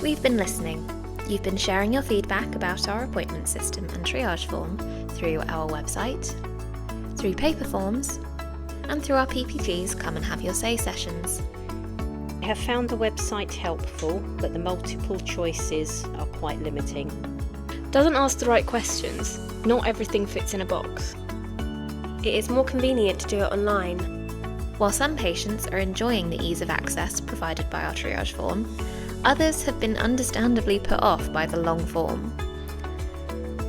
We've been listening. You've been sharing your feedback about our appointment system and triage form through our website, through paper forms, and through our PPG's Come and Have Your Say sessions. I have found the website helpful, but the multiple choices are quite limiting. Doesn't ask the right questions. Not everything fits in a box. It is more convenient to do it online. While some patients are enjoying the ease of access provided by our triage form, others have been understandably put off by the long form.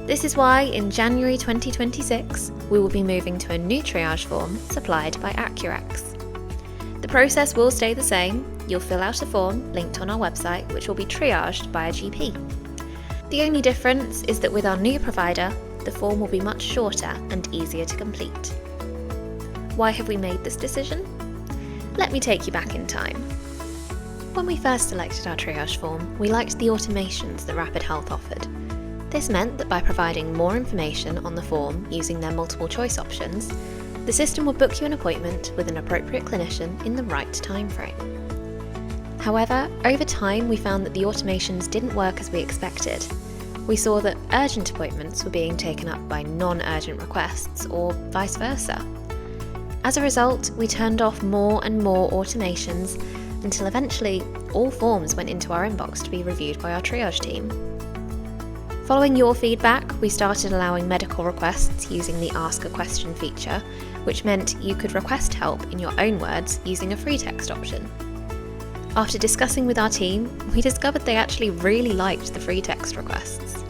This is why in January 2026, we will be moving to a new triage form supplied by Accurx. The process will stay the same. You'll fill out a form linked on our website, which will be triaged by a GP. The only difference is that with our new provider, the form will be much shorter and easier to complete. Why have we made this decision? Let me take you back in time. When we first selected our triage form, we liked the automations that Rapid Health offered. This meant that by providing more information on the form using their multiple choice options, the system will book you an appointment with an appropriate clinician in the right timeframe. However, over time we found that the automations didn't work as we expected. We saw that urgent appointments were being taken up by non-urgent requests, or vice versa. As a result, we turned off more and more automations until eventually all forms went into our inbox to be reviewed by our triage team. Following your feedback, we started allowing medical requests using the Ask a Question feature, which meant you could request help in your own words using a free text option. After discussing with our team, we discovered they actually really liked the free text requests.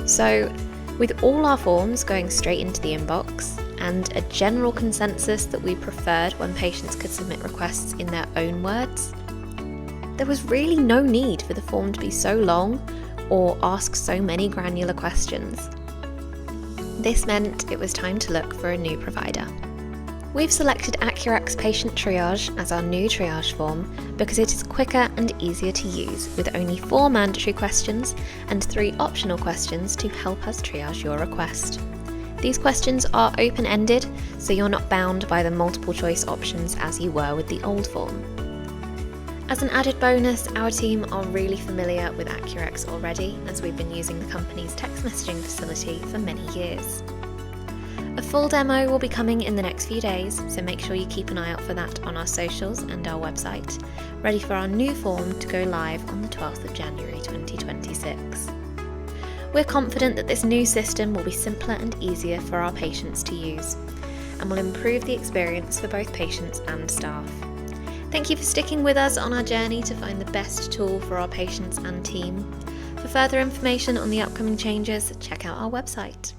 So, with all our forms going straight into the inbox, and a general consensus that we preferred when patients could submit requests in their own words, there was really no need for the form to be so long or ask so many granular questions. This meant it was time to look for a new provider. We've selected Accurx Patient Triage as our new triage form because it is quicker and easier to use, with only 4 mandatory questions and 3 optional questions to help us triage your request. These questions are open-ended, so you're not bound by the multiple choice options as you were with the old form. As an added bonus, our team are really familiar with Accurx already, as we've been using the company's text messaging facility for many years. A full demo will be coming in the next few days, so make sure you keep an eye out for that on our socials and our website, ready for our new form to go live on the 12th of January 2026. We're confident that this new system will be simpler and easier for our patients to use, and will improve the experience for both patients and staff. Thank you for sticking with us on our journey to find the best tool for our patients and team. For further information on the upcoming changes, check out our website.